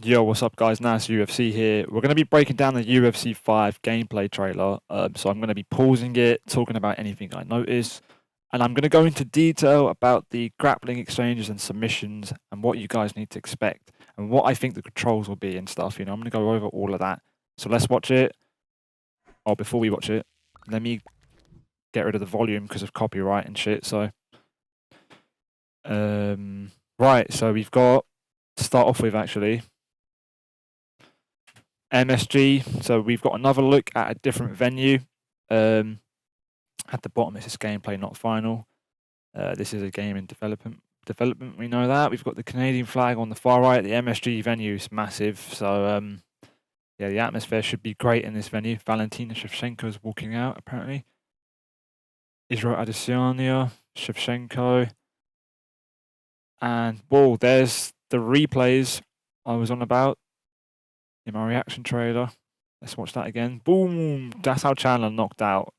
Yo, what's up, guys? NazUFC here. We're going to be breaking down the UFC 5 gameplay trailer. So I'm going to be pausing it, talking about anything I notice, and I'm going to go into detail about the grappling exchanges and submissions and what you guys need to expect and what I think the controls will be and stuff. I'm going to go over all of that. So let's watch it. Oh, before we watch it, let me get rid of the volume because of copyright and shit. So, right. So we've got to start off with actually. MSG, so we've got another look at a different venue. At the bottom, it says gameplay, not final. This is a game in development. We know that. We've got the Canadian flag on the far right. The MSG venue is massive, so yeah, the atmosphere should be great in this venue. Valentina Shevchenko is walking out, apparently. Israel Adesanya, Shevchenko. And, whoa, there's the replays I was on about in my reaction trailer. Let's watch that again. Boom! That's how Chandler knocked out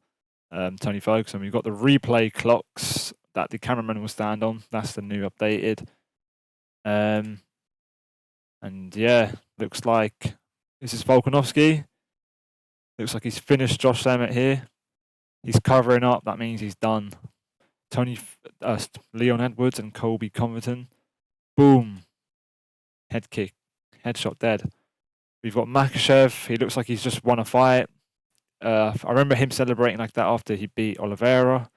Tony Ferguson. We've got the replay clocks that the cameraman will stand on. That's the new updated. And yeah, looks like this is Volkanovski. Looks like he's finished Josh Emmett here. He's covering up. That means he's done. Leon Edwards and Colby Covington. Boom! Head kick. Headshot dead. We've got Makhachev. He looks like he's just won a fight. I remember him celebrating like that after he beat Oliveira.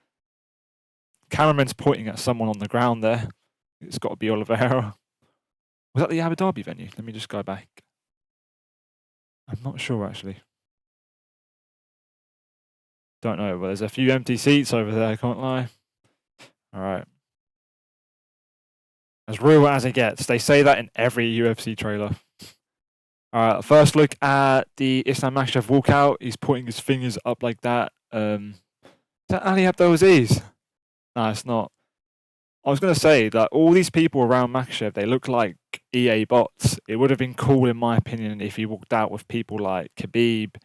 Cameraman's pointing at someone on the ground there. It's got to be Oliveira. Was that the Abu Dhabi venue? Let me just go back. I'm not sure, actually. Don't know, but there's a few empty seats over there, I can't lie. All right. As real as it gets. They say that in every UFC trailer. All right, first look at the Islam Makhachev walkout. He's putting his fingers up like that. Is that Ali Abdelaziz? No, it's not. I was going to say that all these people around Makhachev, they look like EA bots. It would have been cool, in my opinion, if he walked out with people like Khabib,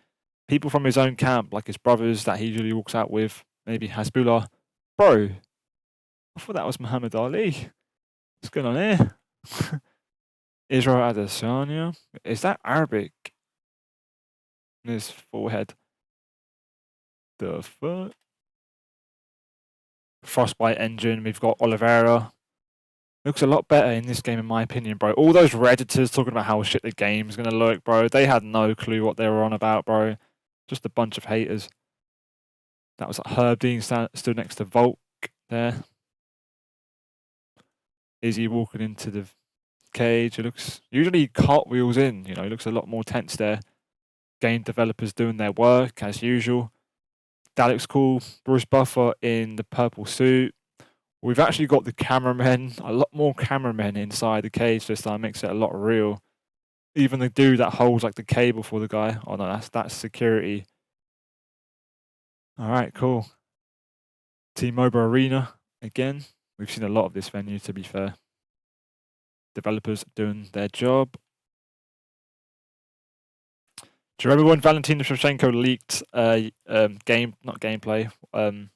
people from his own camp, like his brothers that he usually walks out with, maybe Hasbullah. Bro, I thought that was Muhammad Ali. What's going on here? Israel Adesanya. Is that Arabic? In his forehead. The fuck? Frostbite engine. We've got Oliveira. Looks a lot better in this game, in my opinion, bro. All those Redditors talking about how shit the game's going to look, bro. They had no clue what they were on about, bro. Just a bunch of haters. That was like Herb Dean stood next to Volk there. Izzy walking into the cage. It looks usually cartwheels in, it looks a lot more tense there. Game developers doing their work as usual. That looks cool. Bruce Buffer in the purple suit. We've actually got the cameramen, a lot more cameramen inside the cage this time, makes it a lot real. Even the dude that holds like the cable for the guy. Oh no, that's security. All right, cool. T-Mobile Arena again. We've seen a lot of this venue, to be fair. Developers doing their job. Do you remember when Valentina Shevchenko leaked gameplay on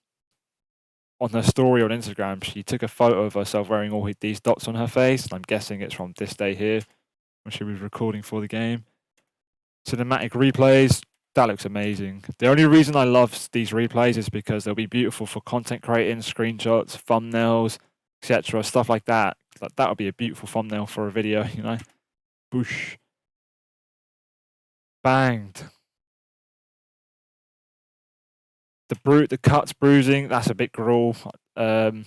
her story on Instagram? She took a photo of herself wearing all these dots on her face. I'm guessing it's from this day here when she was recording for the game. Cinematic replays. That looks amazing. The only reason I love these replays is because they'll be beautiful for content creating, screenshots, thumbnails, etc. Stuff like that. That would be a beautiful thumbnail for a video, Boosh. Banged. The cuts, bruising, that's a bit gruel. But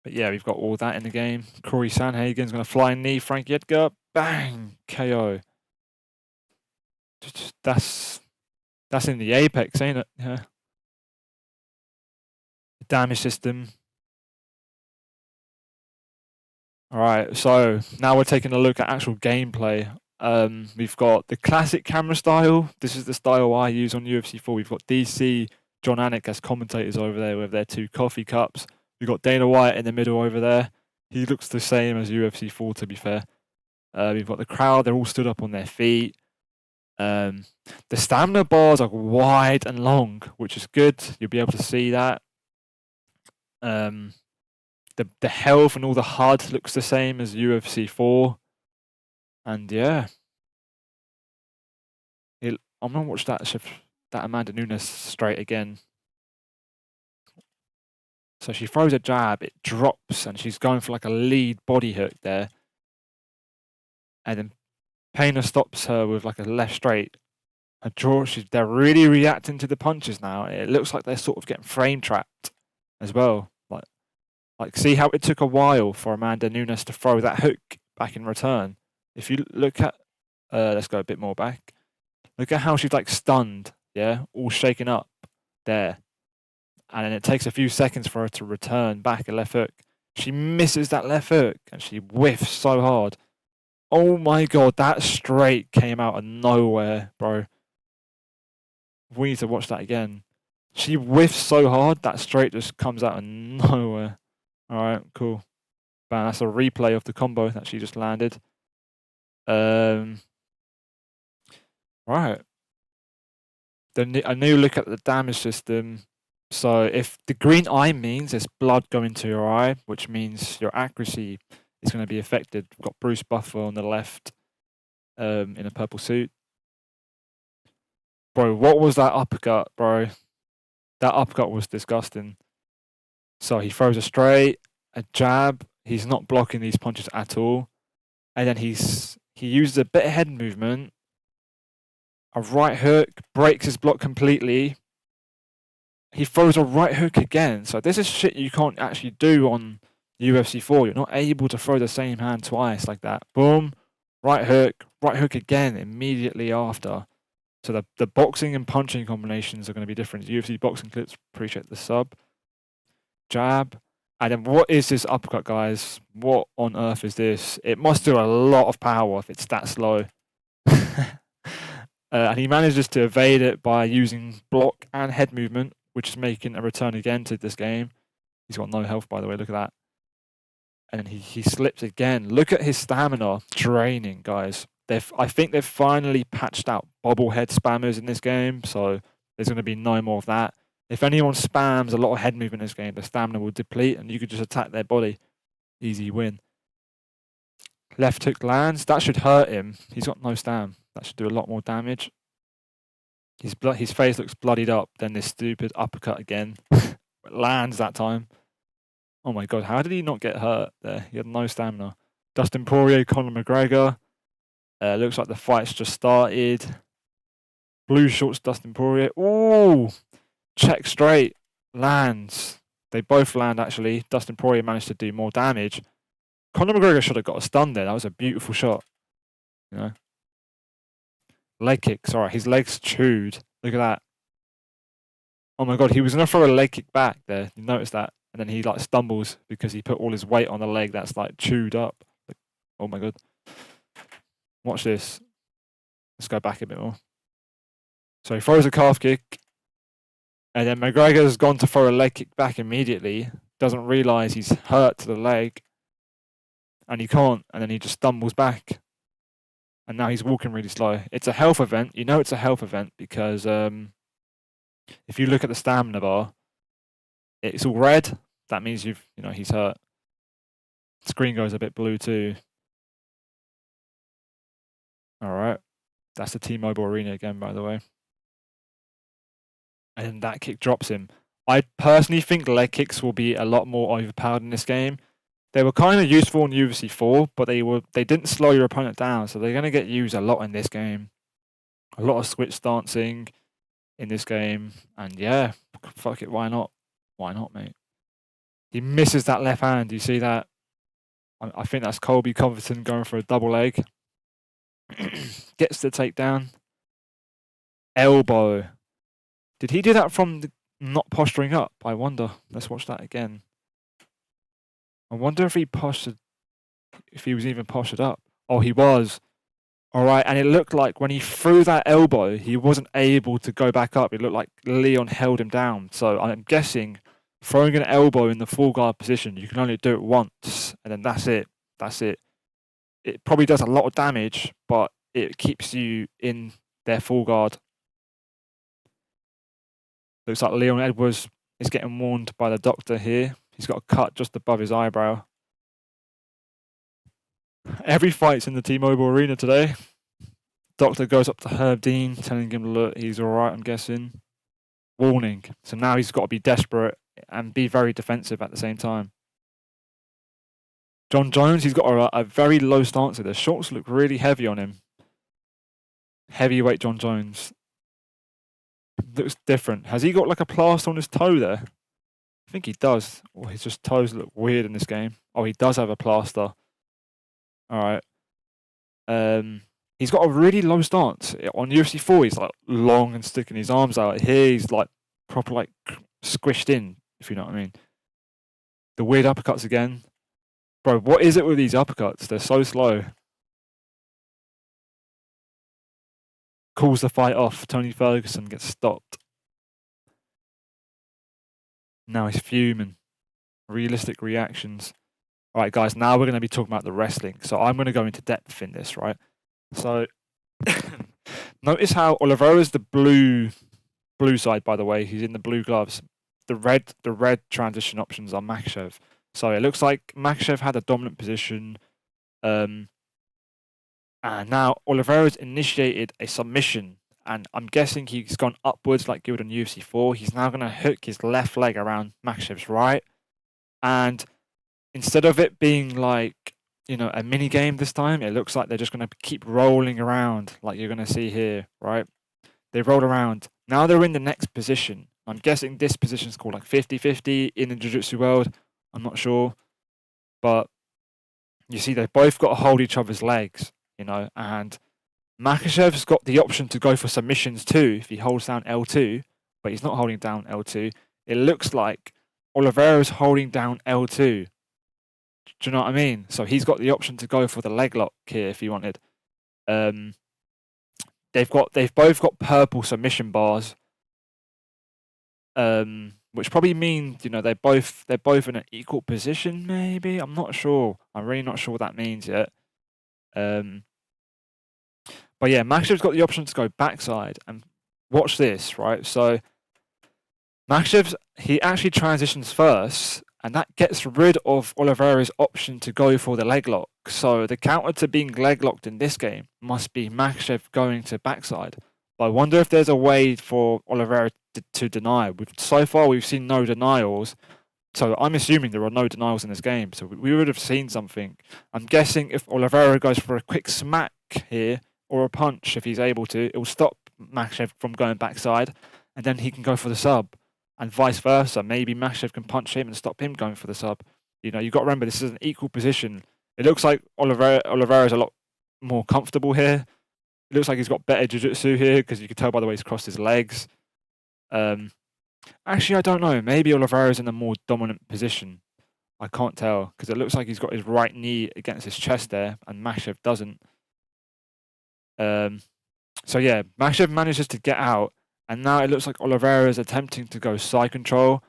yeah, we've got all that in the game. Corey Sanhagen's going to fly knee Frankie Edgar. Bang! KO. That's in the apex, ain't it? Yeah. The damage system. All right, so now we're taking a look at actual gameplay. We've got the classic camera style. This is the style I use on UFC 4. We've got DC, John Anik as commentators over there with their 2 coffee cups. We've got Dana White in the middle over there. He looks the same as UFC 4, to be fair. We've got the crowd. They're all stood up on their feet. The stamina bars are wide and long, which is good. You'll be able to see that. The health and all the HUD looks the same as UFC 4. And yeah, I'm gonna watch that Amanda Nunes straight again. So she throws a jab, it drops, and she's going for like a lead body hook there. And then Payne stops her with like a left straight. Her draw, they're really reacting to the punches now. It looks like they're sort of getting frame trapped as well. Like see how it took a while for Amanda Nunes to throw that hook back in return. If you look at, let's go a bit more back. Look at how she's like stunned, yeah, all shaken up there. And then it takes a few seconds for her to return back a left hook. She misses that left hook and she whiffs so hard. Oh my god, that straight came out of nowhere, bro. We need to watch that again. She whiffs so hard, that straight just comes out of nowhere. Alright, cool. Bam, that's a replay of the combo that she just landed. Right. A new look at the damage system. So if the green eye means there's blood going to your eye, which means your accuracy is going to be affected. We've got Bruce Buffer on the left in a purple suit. Bro, what was that uppercut, bro? That uppercut was disgusting. So he throws a straight, a jab. He's not blocking these punches at all. And then he uses a bit of head movement, a right hook, breaks his block completely. He throws a right hook again. So this is shit you can't actually do on UFC 4. You're not able to throw the same hand twice like that. Boom, right hook again immediately after. So the boxing and punching combinations are going to be different. UFC boxing clips, appreciate the sub. Jab. And then what is this uppercut, guys? What on earth is this? It must do a lot of power if it's that slow. And he manages to evade it by using block and head movement, which is making a return again to this game. He's got no health, by the way. Look at that. And then he slips again. Look at his stamina draining, guys. I think they've finally patched out bobblehead spammers in this game, so there's going to be no more of that. If anyone spams a lot of head movement in this game, the stamina will deplete, and you could just attack their body. Easy win. Left hook lands. That should hurt him. He's got no stam. That should do a lot more damage. His face looks bloodied up. Then this stupid uppercut again. Lands that time. Oh my god, how did he not get hurt there? He had no stamina. Dustin Poirier, Conor McGregor. Looks like the fight's just started. Blue shorts, Dustin Poirier. Ooh! Check straight. Lands. They both land, actually. Dustin Poirier managed to do more damage. Conor McGregor should have got a stun there. That was a beautiful shot. You know? Leg kicks. Alright, his legs chewed. Look at that. Oh my god, he was going to throw a leg kick back there. You notice that? And then he like stumbles because he put all his weight on the leg that's like chewed up. Like, oh my god. Watch this. Let's go back a bit more. So he throws a calf kick. And then McGregor's gone to throw a leg kick back immediately. Doesn't realise he's hurt to the leg. And he can't. And then he just stumbles back. And now he's walking really slow. It's a health event. You know it's a health event because if you look at the stamina bar, it's all red. That means he's hurt. Screen goes a bit blue too. All right. That's the T-Mobile Arena again, by the way. And that kick drops him. I personally think leg kicks will be a lot more overpowered in this game. They were kind of useful in UFC 4, but they didn't slow your opponent down, so they're going to get used a lot in this game. A lot of switch dancing in this game, and yeah, fuck it, why not? Why not, mate? He misses that left hand. Do you see that? I think that's Colby Covington going for a double leg. Gets the takedown. Elbow. Did he do that from not posturing up? I wonder. Let's watch that again. I wonder if he was even postured up. Oh, he was. All right, and it looked like when he threw that elbow, he wasn't able to go back up. It looked like Leon held him down. So I'm guessing throwing an elbow in the full guard position, you can only do it once, and then that's it. That's it. It probably does a lot of damage, but it keeps you in their full guard. Looks like Leon Edwards is getting warned by the doctor here. He's got a cut just above his eyebrow. Every fight's in the T-Mobile Arena today. Doctor goes up to Herb Dean, telling him, look, he's all right, I'm guessing. Warning. So now he's got to be desperate and be very defensive at the same time. John Jones, he's got a very low stance here. The shots look really heavy on him. Heavyweight John Jones. Looks different. Has he got like a plaster on his toe there? I think he does. Or his just toes look weird in this game. Oh, he does have a plaster. All right. He's got a really low stance. On UFC 4, he's like long and sticking his arms out. Here, he's like proper like squished in, if you know what I mean. The weird uppercuts again. Bro, what is it with these uppercuts? They're so slow. Calls the fight off. Tony Ferguson gets stopped. Now he's fuming. Realistic reactions. All right, guys, now we're going to be talking about the wrestling. So I'm going to go into depth in this, right? So notice how Oliveira's the blue side, by the way. He's in the blue gloves. The red transition options are Makhachev. So it looks like Makhachev had a dominant position. And now Oliveira's initiated a submission. And I'm guessing he's gone upwards like he would on UFC 4. He's now going to hook his left leg around Makhachev's right. And instead of it being like, you know, a mini game this time, it looks like they're just going to keep rolling around like you're going to see here, right? They roll around. Now they're in the next position. I'm guessing this position is called like 50-50 in the jiu-jitsu world. I'm not sure. But you see, they've both got to hold each other's legs, you know, and Makhachev's got the option to go for submissions too if he holds down L2, but he's not holding down L2. It looks like Oliveira's holding down L2. Do you know what I mean? So he's got the option to go for the leg lock here if he wanted. They've both got purple submission bars, which probably means, you know, they're both in an equal position. Maybe, I'm not sure. I'm really not sure what that means yet. But yeah, Makhachev's got the option to go backside, and watch this, right? So Makhachev, he actually transitions first, and that gets rid of Oliveira's option to go for the leg lock. So the counter to being leg locked in this game must be Makhachev going to backside. But I wonder if there's a way for Oliveira to deny. So far, we've seen no denials. So I'm assuming there are no denials in this game. So we would have seen something. I'm guessing if Oliveira goes for a quick smack here, or a punch if he's able to, it will stop Makhachev from going backside, and then he can go for the sub, and vice versa. Maybe Makhachev can punch him and stop him going for the sub. You know, you've got to remember this is an equal position. It looks like Oliveira's a lot more comfortable here. It looks like he's got better jiu-jitsu here because you can tell by the way he's crossed his legs. Actually, I don't know. Maybe Oliveira's in a more dominant position. I can't tell because it looks like he's got his right knee against his chest there, and Makhachev doesn't. So yeah, Makhachev manages to get out, and now it looks like Oliveira is attempting to go side control.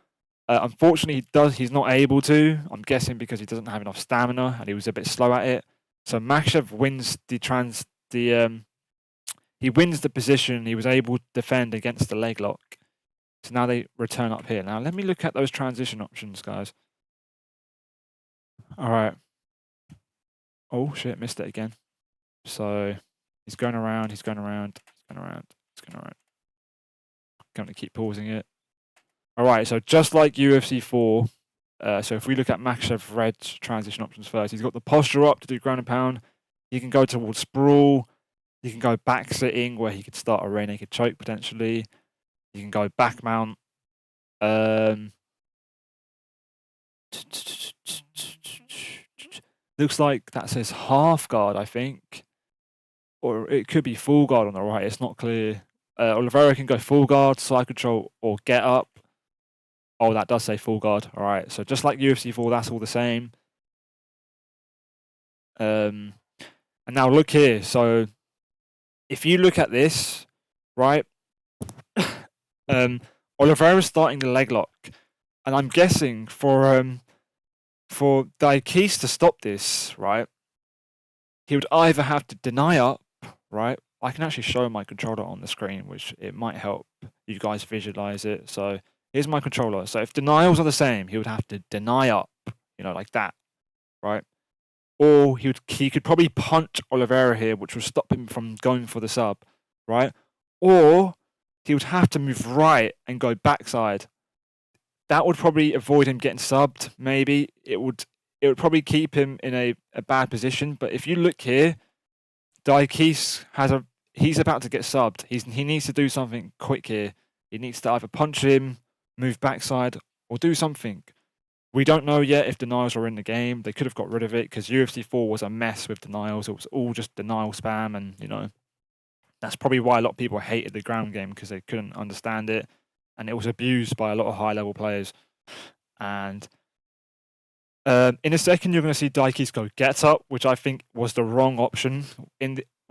Unfortunately, he's not able to. I'm guessing because he doesn't have enough stamina and he was a bit slow at it. So Makhachev wins he wins the position. He was able to defend against the leg lock. So now they return up here. Now let me look at those transition options, guys. All right. Oh shit, missed it again. So he's going around, he's going around, he's going around, he's going around. Going to keep pausing it. All right, so just like UFC 4, so if we look at Makhachev Red's transition options first, he's got the posture up to do ground and pound. He can go towards sprawl. He can go back sitting where he could start a rear naked choke potentially. He can go back mount. Looks like that says half guard, I think. Or it could be full guard on the right. It's not clear. Oliveira can go full guard, side control, or get up. Oh, that does say full guard. All right. So just like UFC 4, that's all the same. And now look here. So if you look at this, right, Oliveira's starting the leg lock. And I'm guessing for Daikis to stop this, right, he would either have to deny up, right? I can actually show my controller on the screen, which it might help you guys visualize it. So here's my controller. So if denials are the same, he would have to deny up, you know, like that, right? or he could probably punch Oliveira here, which will stop him from going for the sub, right? Or he would have to move right and go backside. That would probably avoid him getting subbed. Maybe it would probably keep him in a bad position. But if you look here, Daikis he's about to get subbed. He needs to do something quick here. He needs to either punch him, move backside, or do something. We don't know yet if denials are in the game. They could have got rid of it because UFC 4 was a mess with denials. It was all just denial spam, and that's probably why a lot of people hated the ground game, because they couldn't understand it, and it was abused by a lot of high-level players. And in a second, you're going to see Daikis go get up, which I think was the wrong option.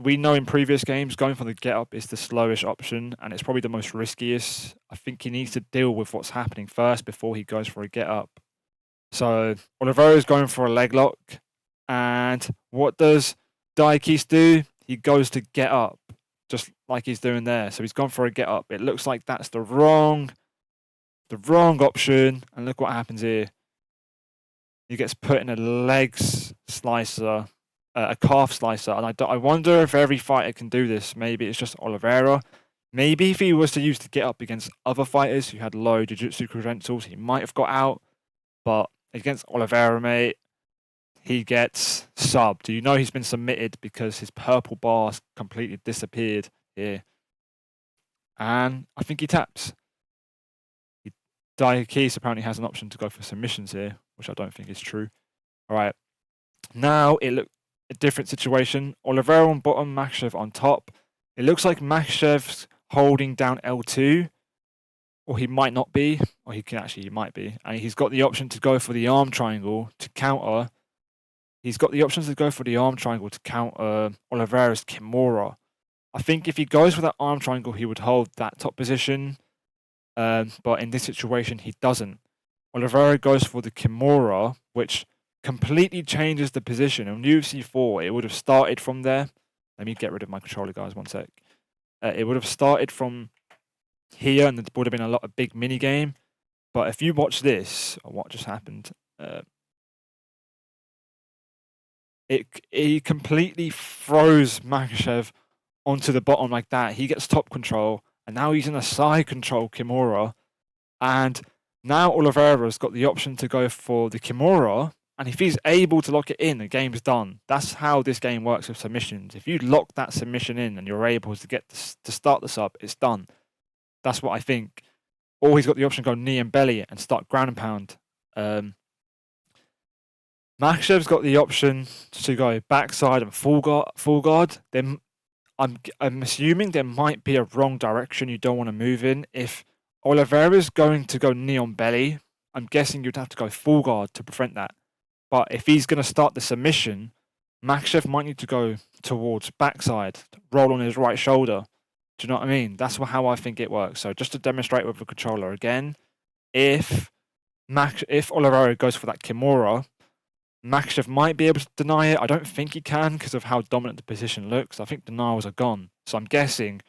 We know in previous games, going for the get up is the slowest option, and it's probably the most riskiest. I think he needs to deal with what's happening first before he goes for a get up. So Oliveira is going for a leg lock, and what does Daikis do? He goes to get up, just like he's doing there. So he's gone for a get up. It looks like that's the wrong option, and look what happens here. He gets put in a legs slicer, a calf slicer, and I wonder if every fighter can do this. Maybe it's just Oliveira. Maybe if he was to use the get up against other fighters who had low jiu-jitsu credentials, he might have got out. But against Oliveira, mate, he gets subbed. You know he's been submitted because his purple bar's completely disappeared here. And I think he taps. Daikis apparently has an option to go for submissions here, which I don't think is true. All right. Now it looks a different situation. Oliveira on bottom, Makhachev on top. It looks like Makhachev's holding down L2. Or he might not be, or he might be. And he's got the option to go for the arm triangle to counter. He's got the options to go for the arm triangle to counter Oliveira's Kimura. I think if he goes for that arm triangle, he would hold that top position. But in this situation, he doesn't. Oliveira goes for the Kimura, which completely changes the position. On UFC 4, it would have started from there. Let me get rid of my controller, guys, one sec. It would have started from here, and it would have been a big mini game. But if you watch this, what just happened? He completely throws Makhachev onto the bottom like that. He gets top control, and now he's in a side control Kimura. And now Oliveira's got the option to go for the Kimura, and if he's able to lock it in, the game's done. That's how this game works with submissions. If you lock that submission in and you're able to start the sub, it's done. That's what I think. Or he's got the option to go knee and belly and start ground and pound. Makhachev's got the option to go backside and full guard. Then I'm assuming there might be a wrong direction you don't want to move in. If Oliveira's going to go knee on belly, I'm guessing you'd have to go full guard to prevent that. But if he's going to start the submission, Makhachev might need to go towards backside, roll on his right shoulder. Do you know what I mean? That's how I think it works. So just to demonstrate with the controller again, if Oliveira goes for that Kimura, Makhachev might be able to deny it. I don't think he can because of how dominant the position looks. I think denials are gone. So I'm guessing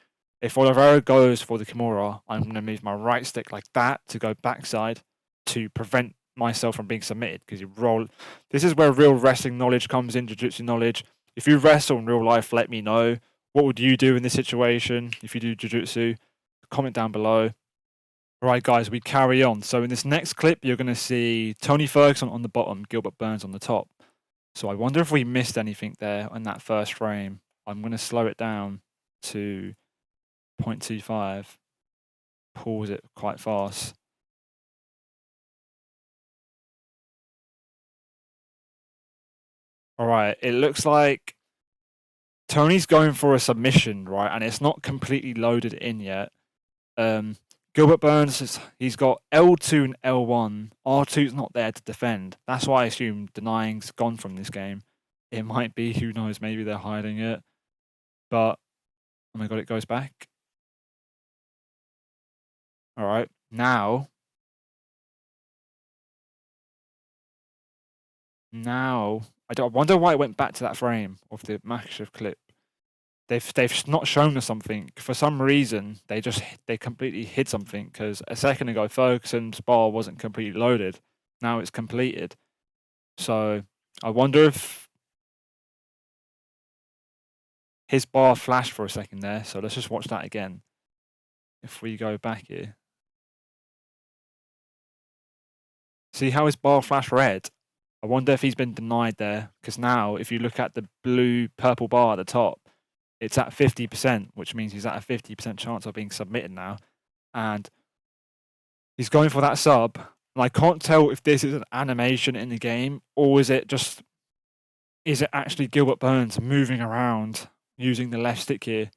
if Oliveira goes for the Kimura, I'm going to move my right stick like that to go backside to prevent myself from being submitted, because you roll. This is where real wrestling knowledge comes in, jiu-jitsu knowledge. If you wrestle in real life, let me know. What would you do in this situation if you do jiu-jitsu? Comment down below. Right, guys, we carry on. So in this next clip, you're going to see Tony Ferguson on the bottom, Gilbert Burns on the top. So I wonder if we missed anything there in that first frame. I'm going to slow it down to 0.25. Pause it quite fast. All right, it looks like Tony's going for a submission, right? And it's not completely loaded in yet. Gilbert Burns, he's got L2 and L1. R2's not there to defend. That's why I assume denying's gone from this game. It might be, who knows, maybe they're hiding it. But, oh my god, it goes back. All right, now, I wonder why it went back to that frame of the Makhachev clip. They've not shown us something. For some reason, they completely hid something, because a second ago, Ferguson's bar wasn't completely loaded. Now it's completed. So I wonder if his bar flashed for a second there, so let's just watch that again. If we go back here. See how his bar flashed red? I wonder if he's been denied there, because now if you look at the purple bar at the top, it's at 50%, which means he's at a 50% chance of being submitted now. And he's going for that sub. And I can't tell if this is an animation in the game, or is it actually Gilbert Burns moving around using the left stick here?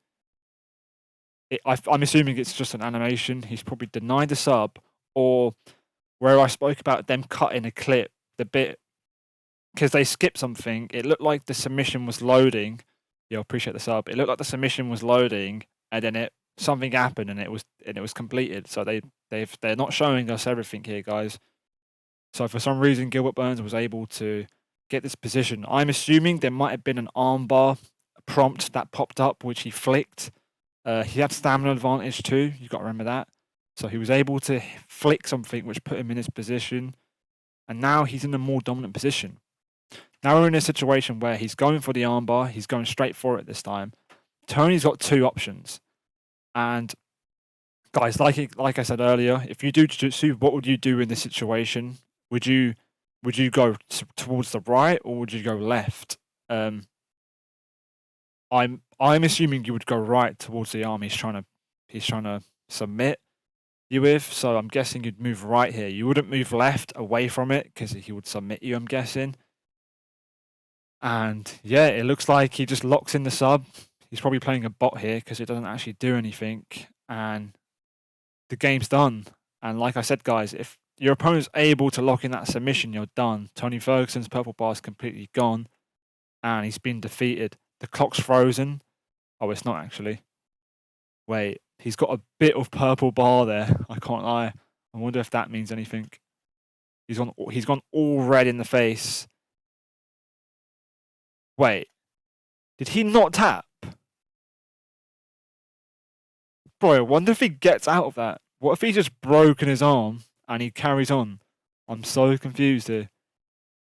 I'm assuming it's just an animation. He's probably denied the sub, or where I spoke about them cutting a clip, the bit, because they skipped something. It looked like the submission was loading. Yeah, I appreciate the sub. It looked like the submission was loading, and then something happened, and it was completed. So they're not showing us everything here, guys. So for some reason, Gilbert Burns was able to get this position. I'm assuming there might have been an armbar prompt that popped up, which he flicked. He had stamina advantage too. You got to remember that. So he was able to flick something, which put him in his position, and now he's in a more dominant position. Now we're in a situation where he's going for the armbar. He's going straight for it this time. Tony's got two options, and guys, like I said earlier, if you do jiu-jitsu, what would you do in this situation? Would you go towards the right, or would you go left? I'm assuming you would go right towards the arm he's trying to submit you with. So I'm guessing you'd move right here. You wouldn't move left away from it because he would submit you, I'm guessing. And yeah, it looks like he just locks in the sub. He's probably playing a bot here because it doesn't actually do anything, and the game's done. And like I said, guys, if your opponent's able to lock in that submission, you're done. Tony Ferguson's purple bar is completely gone, and he's been defeated. The clock's frozen. Oh, it's not actually. Wait, he's got a bit of purple bar there. I can't lie. I wonder if that means anything. He's gone all red in the face. Wait, did he not tap? Bro, I wonder if he gets out of that. What if he's just broken his arm and he carries on? I'm so confused here.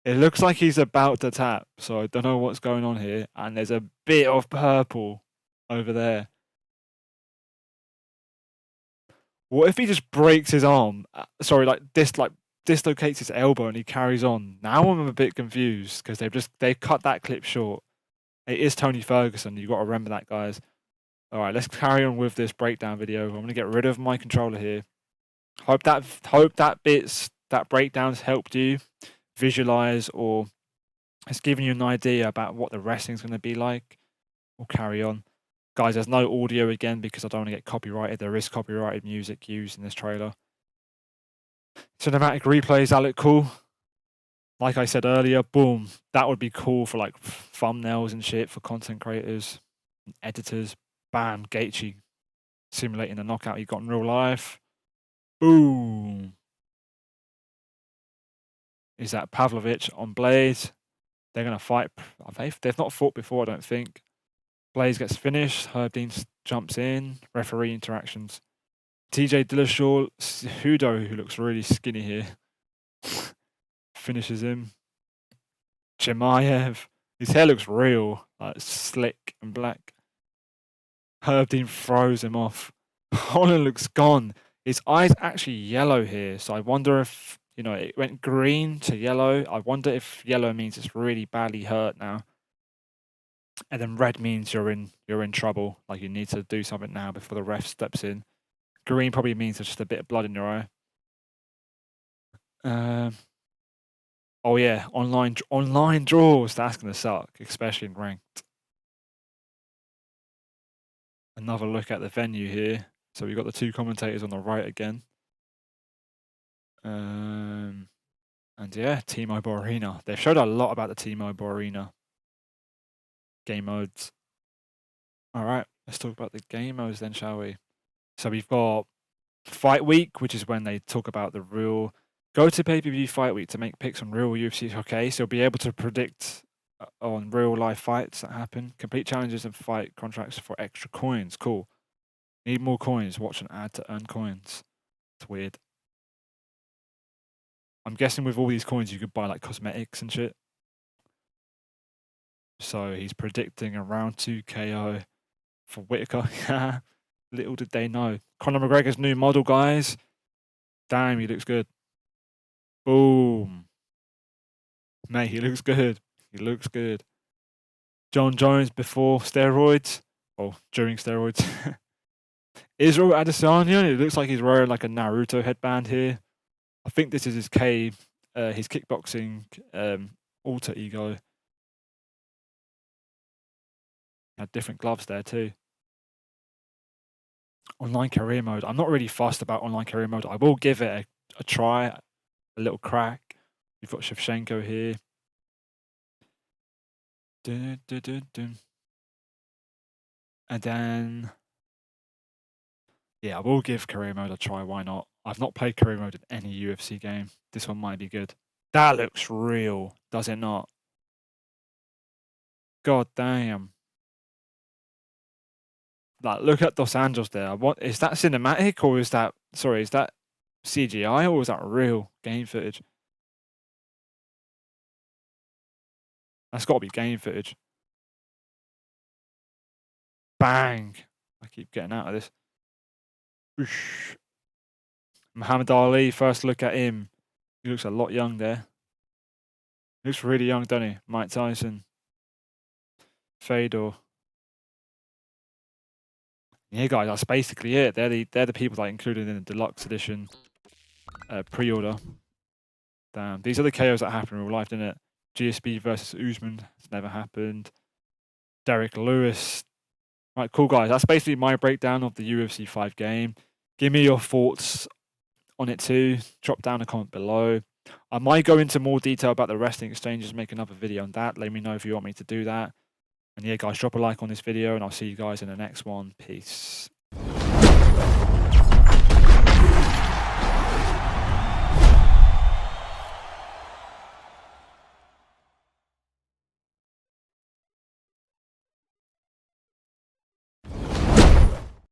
It looks like he's about to tap, so I don't know what's going on here. And there's a bit of purple over there. What if he just breaks his arm? Dislocates his elbow and he carries on. Now I'm a bit confused because they've cut that clip short. It is Tony Ferguson. You've got to remember that, guys. All right, let's carry on with this breakdown video. I'm going to get rid of my controller here. Hope that breakdown's helped you visualize, or has given you an idea about what the wrestling's going to be like. We'll carry on. Guys, there's no audio again because I don't want to get copyrighted. There is copyrighted music used in this trailer. Cinematic replays, that look cool. Like I said earlier, boom. That would be cool for like thumbnails and shit for content creators and editors. Bam, Gaethje simulating the knockout he got in real life. Boom. Is that Pavlovich on Blaze? They're going to fight. They've not fought before, I don't think. Blaze gets finished. Herb Dean jumps in. Referee interactions. TJ Dillashaw, Hudo, who looks really skinny here, finishes him. Chimaev. His hair looks real, like slick and black. Herb Dean throws him off. Holland looks gone. His eye's actually yellow here, so I wonder if, it went green to yellow. I wonder if yellow means it's really badly hurt now. And then red means you're in trouble, like you need to do something now before the ref steps in. Green probably means there's just a bit of blood in your eye. Oh yeah, online draws. That's gonna suck, especially in ranked. Another look at the venue here. So we've got the two commentators on the right again. And yeah, T-Mobile Arena. They've showed a lot about the T-Mobile Arena game modes. All right, let's talk about the game modes then, shall we? So we've got Fight Week, which is when they talk about the real. Go to pay-per-view Fight Week to make picks on real UFC. Okay, so you'll be able to predict on real life fights that happen. Complete challenges and fight contracts for extra coins. Cool. Need more coins. Watch an ad to earn coins. It's weird. I'm guessing with all these coins you could buy like cosmetics and shit. So he's predicting a round 2 KO for Whitaker. Little did they know. Conor McGregor's new model, guys. Damn, he looks good. Boom. Mate, he looks good. He looks good. John Jones before steroids. Or during steroids. Israel Adesanya. It looks like he's wearing like a Naruto headband here. I think this is his his kickboxing alter ego. Had different gloves there too. Online career mode. I'm not really fussed about online career mode. I will give it a try, a little crack. We've got Shevchenko here. Dun, dun, dun, dun. And then, yeah, I will give career mode a try. Why not? I've not played career mode in any UFC game. This one might be good. That looks real, does it not? God damn. Like, look at Dos Anjos there. What is that cinematic or is that? Sorry, is that CGI or is that real game footage? That's got to be game footage. Bang! I keep getting out of this. Whoosh. Muhammad Ali. First look at him. He looks a lot young there. He looks really young, doesn't he? Mike Tyson. Fedor. Yeah, guys, that's basically it. They're the people that I included in the deluxe edition pre-order. Damn, these are the KOs that happen in real life, didn't it? GSP versus Usman. It's never happened. Derek Lewis. Right, cool, guys. That's basically my breakdown of the UFC 5 game. Give me your thoughts on it too. Drop down a comment below. I might go into more detail about the wrestling exchanges, make another video on that. Let me know if you want me to do that. And yeah, guys, drop a like on this video, and I'll see you guys in the next one. Peace.